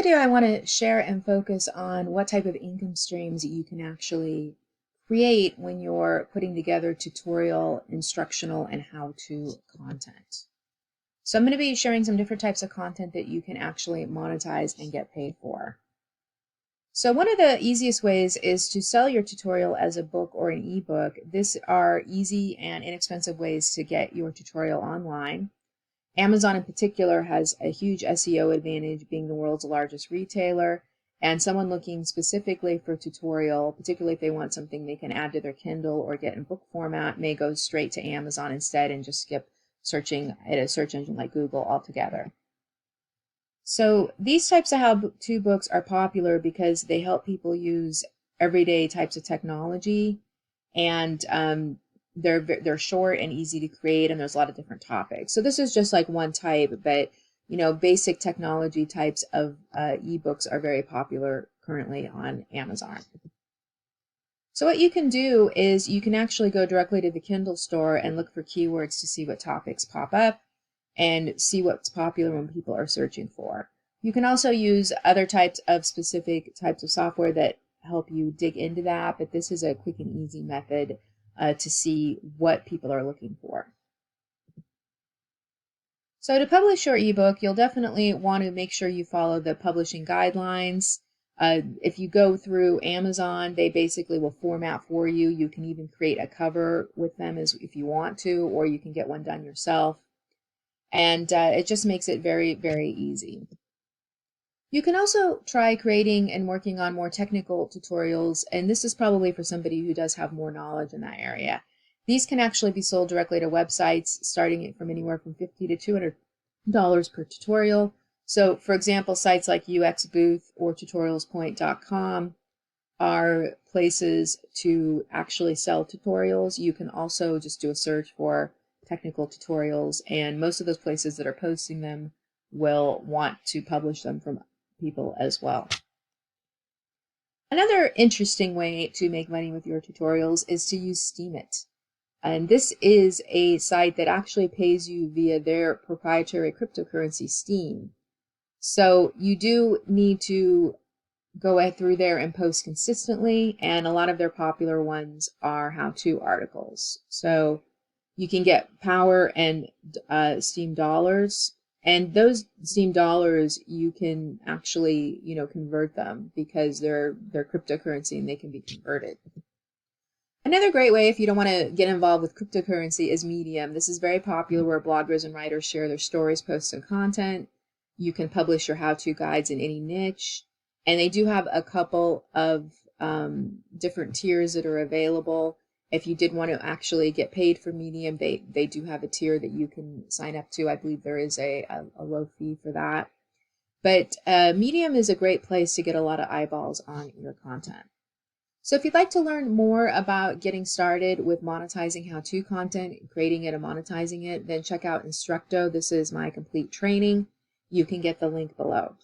video, I want to share and focus on what type of income streams you can actually create when you're putting together tutorial, instructional, and how-to content. So I'm going to be sharing some different types of content that you can actually monetize and get paid for. So one of the easiest ways is to sell your tutorial as a book or an ebook. These are easy and inexpensive ways to get your tutorial online. Amazon in particular has a huge SEO advantage, being the world's largest retailer, and someone looking specifically for tutorial, particularly if they want something they can add to their Kindle or get in book format, may go straight to Amazon instead and just skip searching at a search engine like Google altogether. So these types of how-to books are popular because they help people use everyday types of technology, and they're short and easy to create, and there's a lot of different topics. So this is just like one type, but basic technology types of ebooks are very popular currently on Amazon. So what you can do is you can actually go directly to the Kindle store and look for keywords to see what topics pop up and see what's popular when people are searching for. You can also use other types of specific types of software that help you dig into that, but this is a quick and easy method to see what people are looking for. So to publish your ebook, you'll definitely want to make sure you follow the publishing guidelines. If you go through Amazon, they basically will format for you. You can even create a cover with them if you want to, or you can get one done yourself. And it just makes it very, very easy. You can also try creating and working on more technical tutorials, and this is probably for somebody who does have more knowledge in that area. These can actually be sold directly to websites, starting from anywhere from $50 to $200 per tutorial. So, for example, sites like UX Booth or tutorialspoint.com are places to actually sell tutorials. You can also just do a search for technical tutorials, and most of those places that are posting them will want to publish them from people as well. Another interesting way to make money with your tutorials is to use Steemit. And this is a site that actually pays you via their proprietary cryptocurrency, Steem. So you do need to go through there and post consistently, and a lot of their popular ones are how-to articles. So you can get power and Steem dollars, and those Steem dollars you can actually convert them because they're cryptocurrency and they can be converted. Another great way, if you don't want to get involved with cryptocurrency, is Medium. This is very popular, where bloggers and writers share their stories, posts, and content. You can publish your how-to guides in any niche, and they do have a couple of different tiers that are available. If you did want to actually get paid for Medium, they do have a tier that you can sign up to. I believe there is a low fee for that. But Medium is a great place to get a lot of eyeballs on your content. So if you'd like to learn more about getting started with monetizing how-to content, creating it and monetizing it, then check out Instructo. This is my complete training. You can get the link below.